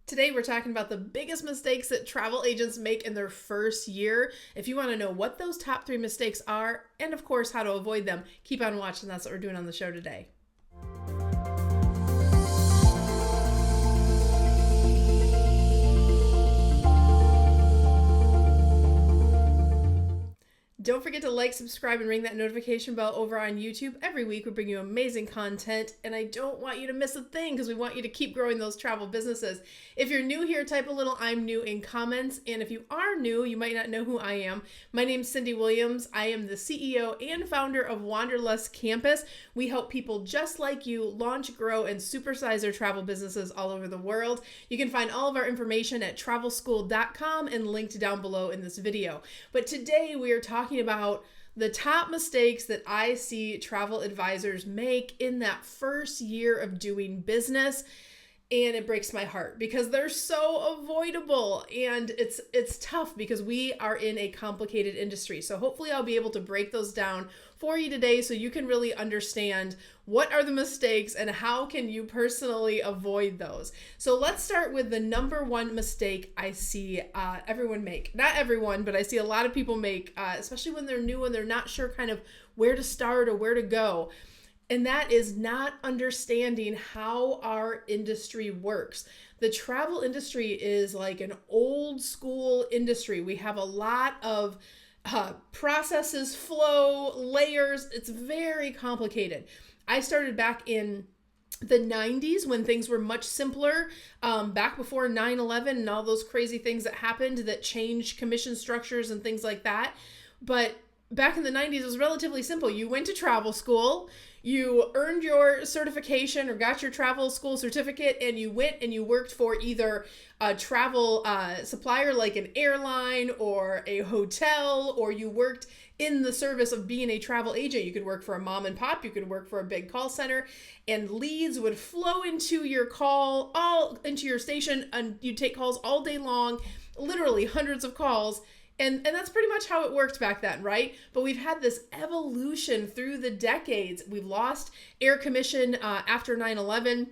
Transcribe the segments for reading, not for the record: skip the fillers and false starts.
Today, we're talking about the biggest mistakes that travel agents make in their first year. If you want to know what those top 3 mistakes are, and of course, how to avoid them, keep on watching. That's what we're doing on the show today. Don't forget to like, subscribe, and ring that notification bell over on YouTube. Every week we bring you amazing content, and I don't want you to miss a thing because we want you to keep growing those travel businesses. If you're new here, type a little "I'm new" in comments, and if you are new, you might not know who I am. My name's Cyndi Williams. I am the CEO and founder of Wanderlust Campus. We help people just like you launch, grow, and supersize their travel businesses all over the world. You can find all of our information at travelschool.com and linked down below in this video. But today we are talking about the top mistakes that I see travel advisors make in that first year of doing business. And it breaks my heart because they're so avoidable, and it's tough because we are in a complicated industry. So hopefully I'll be able to break those down for you today so you can really understand what are the mistakes and how can you personally avoid those. So let's start with the number one mistake I see everyone make. Not everyone, but I see a lot of people make, especially when they're new and they're not sure kind of where to start or where to go. And that is not understanding how our industry works. The travel industry is like an old school industry. We have a lot of processes, flow, layers. It's very complicated. I started back in the 90s when things were much simpler, back before 9/11 and all those crazy things that happened that changed commission structures and things like that. But back in the 90s, it was relatively simple. You went to travel school, you earned your certification or got your travel school certificate, and you went and you worked for either a travel supplier like an airline or a hotel, or you worked in the service of being a travel agent. You could work for a mom and pop, you could work for a big call center, and leads would flow into your call, all into your station, and you'd take calls all day long, literally hundreds of calls. And that's pretty much how it worked back then, right? But we've had this evolution through the decades. We've lost air commission after 9/11.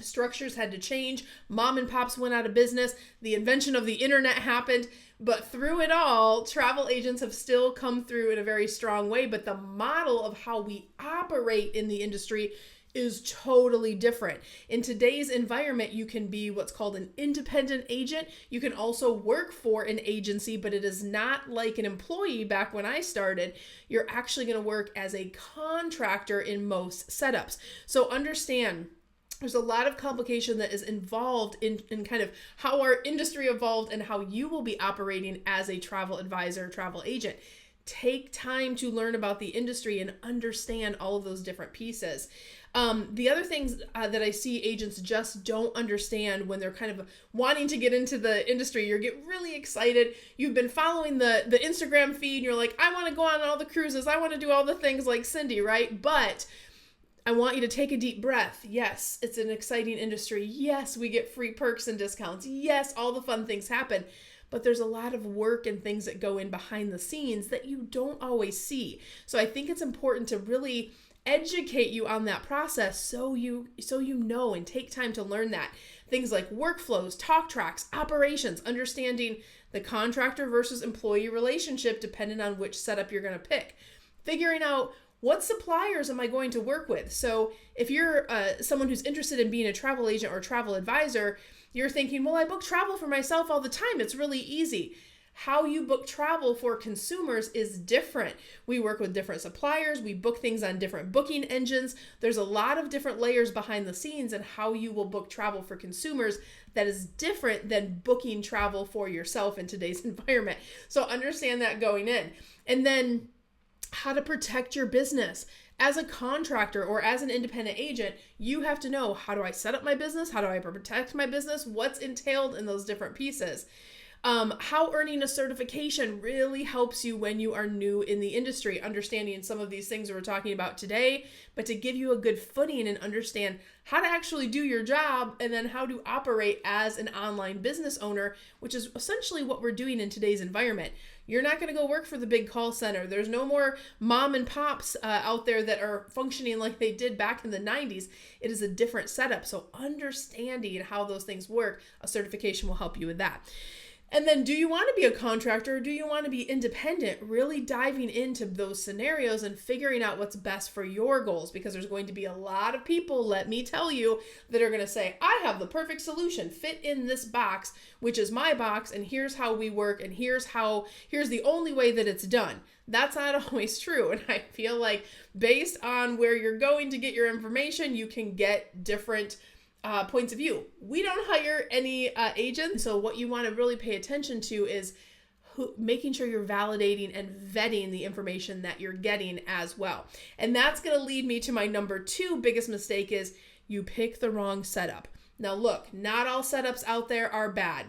Structures had to change. Mom and pops went out of business. The invention of the internet happened. But through it all, travel agents have still come through in a very strong way. But the model of how we operate in the industry is totally different. In today's environment, you can be what's called an independent agent. You can also work for an agency, but it is not like an employee back when I started. You're actually going to work as a contractor in most setups. So understand, there's a lot of complication that is involved in kind of how our industry evolved and how you will be operating as a travel advisor, travel agent. Take time to learn about the industry and understand all of those different pieces. The other things that I see agents just don't understand when they're kind of wanting to get into the industry, you get really excited. You've been following the Instagram feed and you're like, I want to go on all the cruises. I want to do all the things like Cyndi, right? But I want you to take a deep breath. Yes, it's an exciting industry. Yes, we get free perks and discounts. Yes, all the fun things happen. But there's a lot of work and things that go in behind the scenes that you don't always see. So I think it's important to really educate you on that process so you know and take time to learn that. Things like workflows, talk tracks, operations, understanding the contractor versus employee relationship depending on which setup you're going to pick. Figuring out what suppliers am I going to work with? So if you're someone who's interested in being a travel agent or travel advisor, you're thinking, well, I book travel for myself all the time. It's really easy. How you book travel for consumers is different. We work with different suppliers. We book things on different booking engines. There's a lot of different layers behind the scenes and how you will book travel for consumers that is different than booking travel for yourself in today's environment. So understand that going in. And then how to protect your business. As a contractor or as an independent agent, you have to know, how do I set up my business? How do I protect my business? What's entailed in those different pieces? How earning a certification really helps you when you are new in the industry, understanding some of these things we're talking about today, but to give you a good footing and understand how to actually do your job and then how to operate as an online business owner, which is essentially what we're doing in today's environment. You're not going to go work for the big call center. There's no more mom and pops out there that are functioning like they did back in the 90s. It is a different setup. So understanding how those things work, a certification will help you with that. And then, do you want to be a contractor or do you want to be independent? Really diving into those scenarios and figuring out what's best for your goals, because there's going to be a lot of people, let me tell you, that are going to say, I have the perfect solution, fit in this box, which is my box, and here's how we work, and here's the only way that it's done. That's not always true. And I feel like based on where you're going to get your information, you can get different points of view. We don't hire any agents. So what you want to really pay attention to is making sure you're validating and vetting the information that you're getting as well. And that's going to lead me to my number 2 biggest mistake is you pick the wrong setup. Now look, not all setups out there are bad.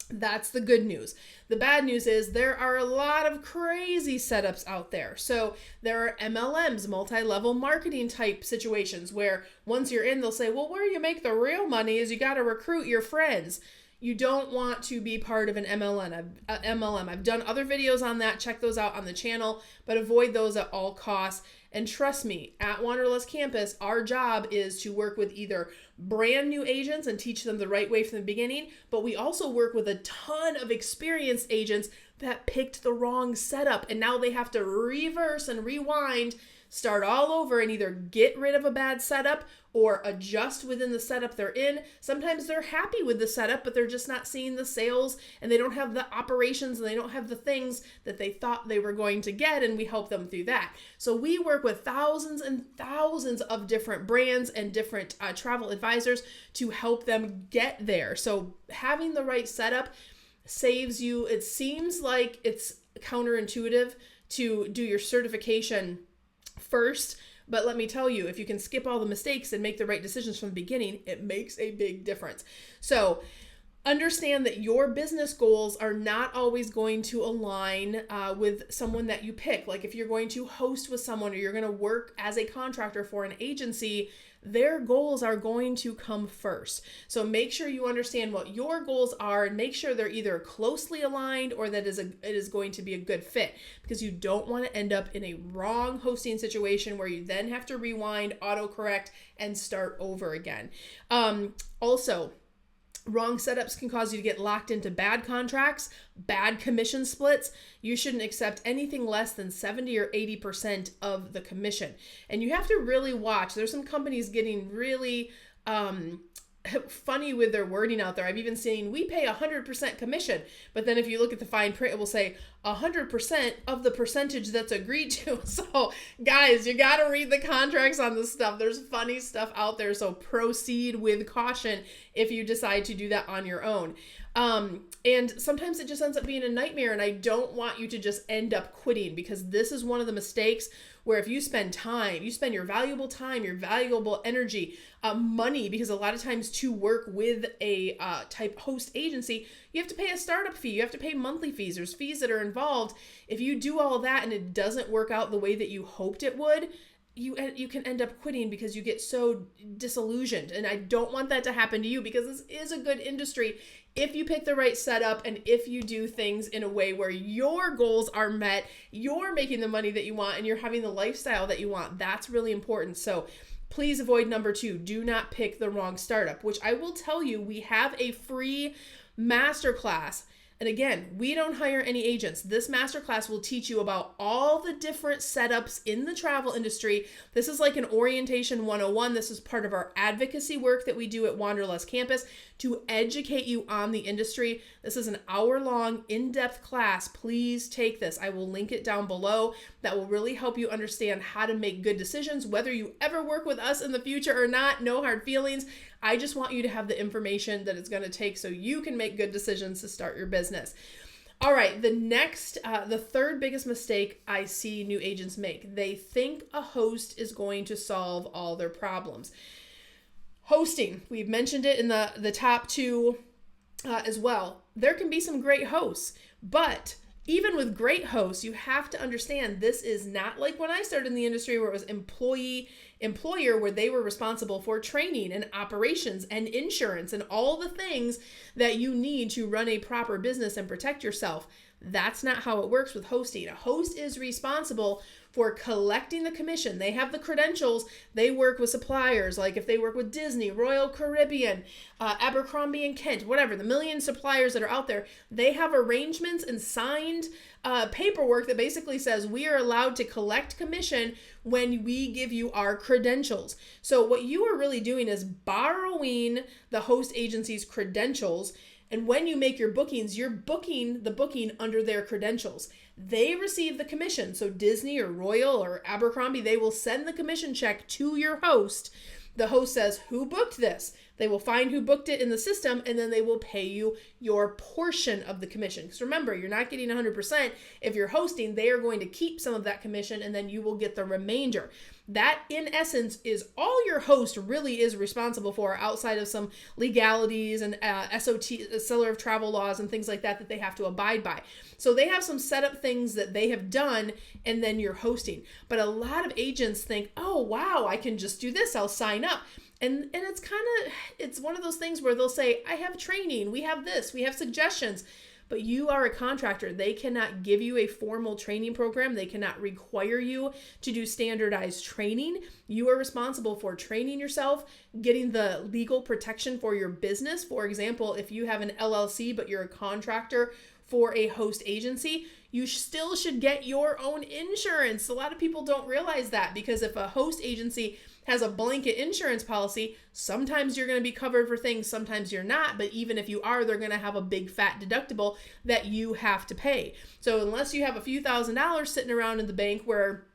That's the good news. The bad news is there are a lot of crazy setups out there. So there are MLMs, multi-level marketing type situations where once you're in, they'll say, well, where you make the real money is you got to recruit your friends. You don't want to be part of an MLM. I've done other videos on that. Check those out on the channel, but avoid those at all costs. And trust me, at Wanderlust Campus, our job is to work with either brand new agents and teach them the right way from the beginning, but we also work with a ton of experienced agents that picked the wrong setup, and now they have to reverse and rewind, start all over, and either get rid of a bad setup or adjust within the setup they're in. Sometimes they're happy with the setup, but they're just not seeing the sales, and they don't have the operations, and they don't have the things that they thought they were going to get, and we help them through that. So we work with thousands and thousands of different brands and different travel advisors to help them get there. So having the right setup saves you. It seems like it's counterintuitive to do your certification first, but let me tell you, if you can skip all the mistakes and make the right decisions from the beginning, it makes a big difference. So understand that your business goals are not always going to align with someone that you pick. Like if you're going to host with someone or you're going to work as a contractor for an agency, their goals are going to come first. So make sure you understand what your goals are and make sure they're either closely aligned or that it is going to be a good fit, because you don't want to end up in a wrong hosting situation where you then have to rewind, autocorrect, and start over again. Also, wrong setups can cause you to get locked into bad contracts, bad commission splits. You shouldn't accept anything less than 70 or 80% of the commission. And you have to really watch. There's some companies getting really funny with their wording out there. I've even seen, we pay 100% commission, but then if you look at the fine print, it will say 100% of the percentage that's agreed to. So guys, you got to read the contracts on this stuff. There's funny stuff out there. So proceed with caution if you decide to do that on your own. And sometimes it just ends up being a nightmare, and I don't want you to just end up quitting, because this is one of the mistakes where if you spend your valuable time, your valuable energy, money, because a lot of times to work with a type host agency, you have to pay a startup fee, you have to pay monthly fees, there's fees that are involved. If you do all that and it doesn't work out the way that you hoped it would, you can end up quitting because you get so disillusioned. And I don't want that to happen to you, because this is a good industry if you pick the right setup and if you do things in a way where your goals are met, you're making the money that you want, and you're having the lifestyle that you want. That's really important. So please avoid number 2. Do not pick the wrong startup, which I will tell you, we have a free masterclass. And again, we don't hire any agents. This masterclass will teach you about all the different setups in the travel industry. This is like an orientation 101. This is part of our advocacy work that we do at Wanderlust Campus to educate you on the industry. This is an hour-long, in-depth class. Please take this. I will link it down below. That will really help you understand how to make good decisions, whether you ever work with us in the future or not. No hard feelings. I just want you to have the information that it's going to take so you can make good decisions to start your business. All right, the third biggest mistake I see new agents make. They think a host is going to solve all their problems. Hosting, we've mentioned it in the top 2 as well. There can be some great hosts, but even with great hosts, you have to understand this is not like when I started in the industry where it was employer, where they were responsible for training and operations and insurance and all the things that you need to run a proper business and protect yourself. That's not how it works with hosting. A host is responsible for collecting the commission. They have the credentials. They work with suppliers, like if they work with Disney, Royal Caribbean, Abercrombie and Kent, whatever, the million suppliers that are out there, they have arrangements and signed paperwork that basically says we are allowed to collect commission when we give you our credentials. So what you are really doing is borrowing the host agency's credentials. And when you make your bookings, you're booking the booking under their credentials. They receive the commission. So Disney or Royal or Abercrombie, they will send the commission check to your host. The host says, who booked this? They will find who booked it in the system, and then they will pay you your portion of the commission. Because remember, you're not getting 100%. If you're hosting, they are going to keep some of that commission, and then you will get the remainder. That, in essence, is all your host really is responsible for, outside of some legalities and SOT, seller of travel laws and things like that, that they have to abide by. So they have some setup things that they have done, and then you're hosting. But a lot of agents think, oh, wow, I can just do this. I'll sign up. And it's one of those things where they'll say, I have training, we have this, we have suggestions, but you are a contractor. They cannot give you a formal training program. They cannot require you to do standardized training. You are responsible for training yourself, getting the legal protection for your business. For example, if you have an LLC, but you're a contractor for a host agency, you still should get your own insurance. A lot of people don't realize that, because if a host agency has a blanket insurance policy, sometimes you're going to be covered for things, sometimes you're not, but even if you are, they're going to have a big fat deductible that you have to pay. So unless you have a few $1,000s sitting around in the bank where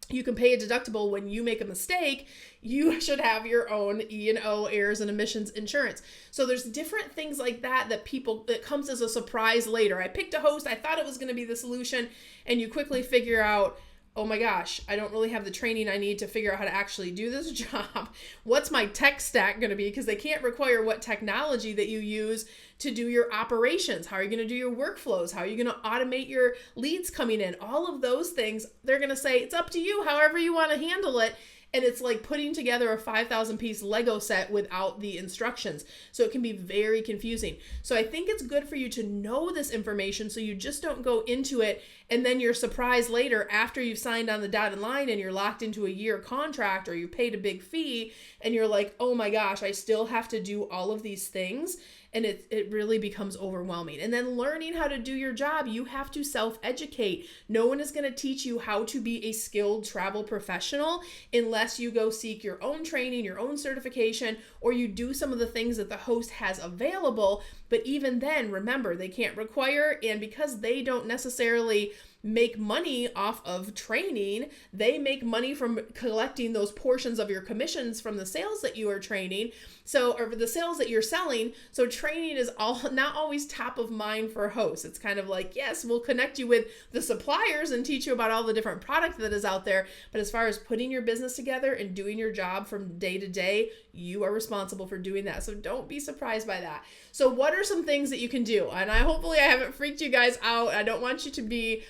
you can pay a deductible when you make a mistake, you should have your own E&O, errors and omissions insurance. So there's different things like that that comes as a surprise later. I picked a host, I thought it was going to be the solution, and you quickly figure out, oh my gosh, I don't really have the training I need to figure out how to actually do this job. What's my tech stack going to be? Because they can't require what technology that you use to do your operations. How are you going to do your workflows? How are you going to automate your leads coming in? All of those things, they're going to say, it's up to you, however you want to handle it. And it's like putting together a 5,000 piece Lego set without the instructions. So it can be very confusing. So I think it's good for you to know this information so you just don't go into it and then you're surprised later after you've signed on the dotted line and you're locked into a year contract or you paid a big fee and you're like, oh my gosh, I still have to do all of these things. And it really becomes overwhelming. And then learning how to do your job, you have to self-educate. No one is going to teach you how to be a skilled travel professional unless you go seek your own training, your own certification, or you do some of the things that the host has available. But even then, remember, they can't require, and because they don't necessarily make money off of training, they make money from collecting those portions of your commissions from the sales that you are training. So, or the sales that you're selling. So training is not always top of mind for hosts. It's kind of like, yes, we'll connect you with the suppliers and teach you about all the different product that is out there. But as far as putting your business together and doing your job from day to day, you are responsible for doing that. So don't be surprised by that. So what are some things that you can do? And hopefully I haven't freaked you guys out. I don't want you to be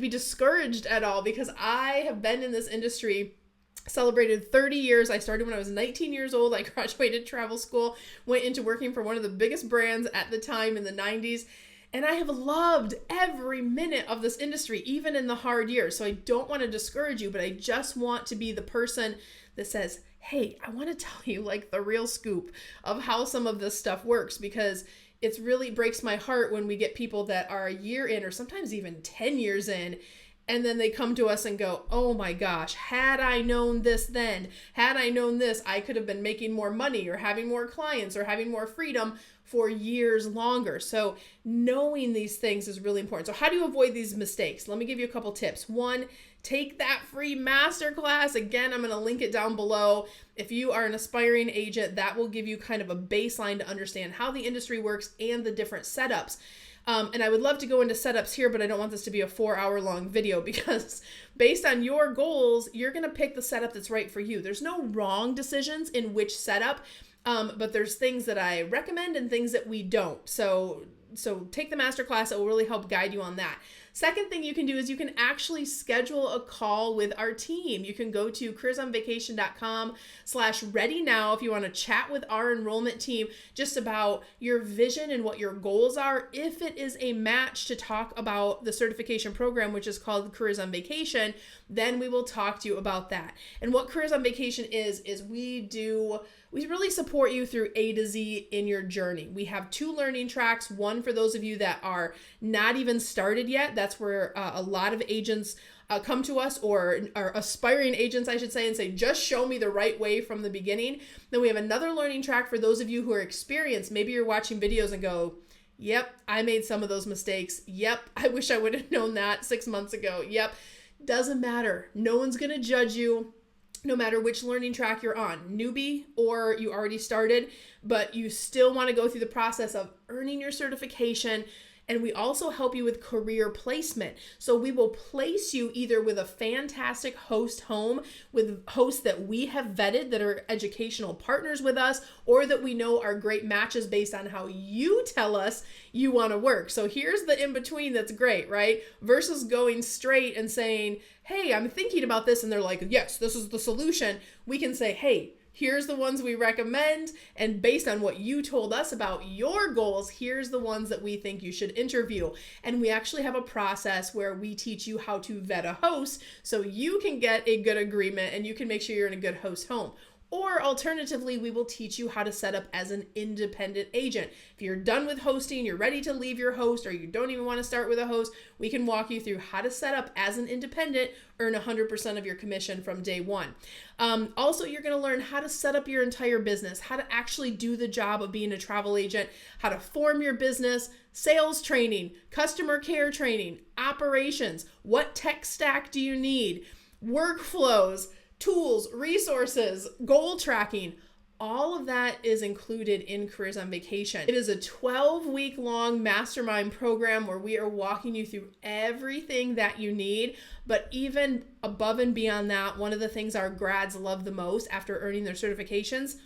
discouraged at all, because I have been in this industry, celebrated 30 years. I started when I was 19 years old. I graduated travel school, went into working for one of the biggest brands at the time in the 90s. And I have loved every minute of this industry, even in the hard years. So I don't want to discourage you, but I just want to be the person that says, hey, I want to tell you like the real scoop of how some of this stuff works, because it really breaks my heart when we get people that are a year in or sometimes even 10 years in, and then they come to us and go, oh my gosh, had I known this then, had I known this, I could have been making more money or having more clients or having more freedom for years longer. So knowing these things is really important. So how do you avoid these mistakes? Let me give you a couple tips. One, take that free masterclass. Again, I'm going to link it down below. If you are an aspiring agent, that will give you kind of a baseline to understand how the industry works and the different setups. And I would love to go into setups here, but I don't want this to be a 4-hour long video, because based on your goals, you're going to pick the setup that's right for you. There's no wrong decisions in which setup. But there's things that I recommend and things that we don't. So take the masterclass. It will really help guide you on that. Second thing you can do is you can actually schedule a call with our team. You can go to careersonvacation.com/ready now if you want to chat with our enrollment team just about your vision and what your goals are. If it is a match to talk about the certification program, which is called Careers on Vacation, then we will talk to you about that. And what Careers on Vacation is we really support you through A to Z in your journey. We have 2 learning tracks, one for those of you that are not even started yet. That's where a lot of agents come to us, or aspiring agents, I should say, and say, just show me the right way from the beginning. Then we have another learning track for those of you who are experienced. Maybe you're watching videos and go, yep, I made some of those mistakes. Yep, I wish I would have known that 6 months ago. Yep, doesn't matter. No one's going to judge you, no matter which learning track you're on, newbie or you already started, but you still want to go through the process of earning your certification. And we also help you with career placement. So we will place you either with a fantastic host home, with hosts that we have vetted that are educational partners with us, or that we know are great matches based on how you tell us you want to work. So here's the in-between that's great, right? Versus going straight and saying, hey, I'm thinking about this, and they're like, yes, this is the solution. We can say, hey, here's the ones we recommend, and based on what you told us about your goals, here's the ones that we think you should interview. And we actually have a process where we teach you how to vet a host so you can get a good agreement and you can make sure you're in a good host home. Or alternatively, we will teach you how to set up as an independent agent. If you're done with hosting, you're ready to leave your host, or you don't even want to start with a host, we can walk you through how to set up as an independent, earn 100% of your commission from day one. Also, you're going to learn how to set up your entire business, how to actually do the job of being a travel agent, how to form your business, sales training, customer care training, operations, what tech stack do you need, workflows, tools, resources, goal tracking. All of that is included in Careers on Vacation. It is a 12-week-long mastermind program where we are walking you through everything that you need. But even above and beyond that, one of the things our grads love the most after earning their certifications,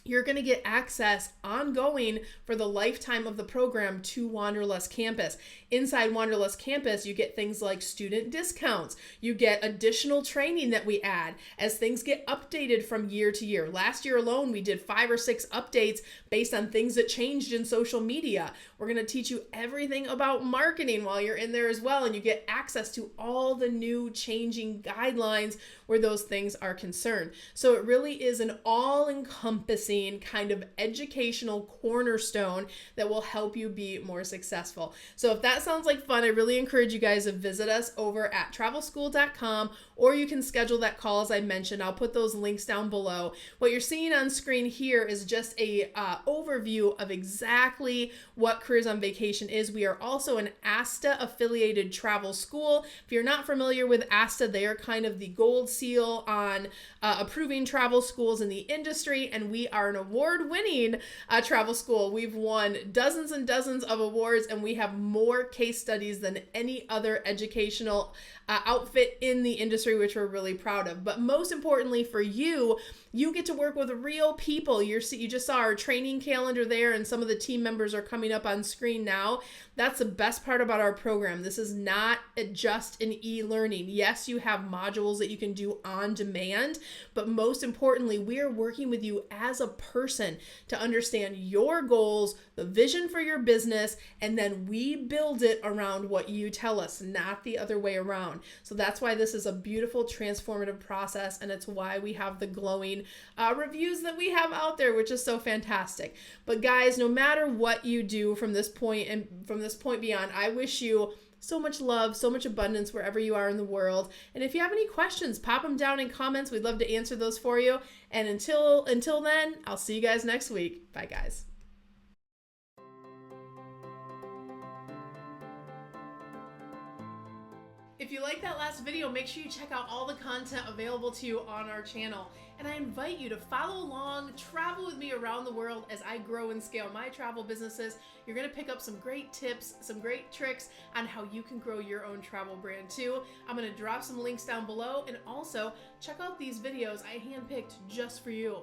you're going to get access ongoing for the lifetime of the program to Wanderlust Campus. Inside Wanderlust Campus, you get things like student discounts. You get additional training that we add as things get updated from year to year. Last year alone, we did 5 or 6 updates based on things that changed in social media. We're going to teach you everything about marketing while you're in there as well, and you get access to all the new changing guidelines where those things are concerned. So it really is an all-encompassing kind of educational cornerstone that will help you be more successful. So if that sounds like fun, I really encourage you guys to visit us over at travelschool.com, or you can schedule that call as I mentioned. I'll put those links down below. What you're seeing on screen here is just a overview of exactly what Careers on Vacation is. We are also an ASTA affiliated travel school. If you're not familiar with ASTA, they are kind of the gold seal on approving travel schools in the industry, and we are an award-winning travel school. We've won dozens and dozens of awards, and we have more case studies than any other educational outfit in the industry, which we're really proud of. But most importantly for you, you get to work with real people. You just saw our training calendar there, and some of the team members are coming up on screen now. That's the best part about our program. This is not just an e-learning. Yes, you have modules that you can do on demand, but most importantly, we are working with you as a person to understand your goals, the vision for your business, and then we build it around what you tell us, not the other way around. So that's why this is a beautiful transformative process, and it's why we have the glowing reviews that we have out there, which is so fantastic. But guys, no matter what you do from this point and from this point beyond, I wish you so much love, so much abundance wherever you are in the world. And if you have any questions, pop them down in comments. We'd love to answer those for you. And until then, I'll see you guys next week. Bye, guys. If you like that last video, make sure you check out all the content available to you on our channel. And I invite you to follow along, travel with me around the world as I grow and scale my travel businesses. You're going to pick up some great tips, some great tricks on how you can grow your own travel brand too. I'm going to drop some links down below, and also check out these videos I handpicked just for you.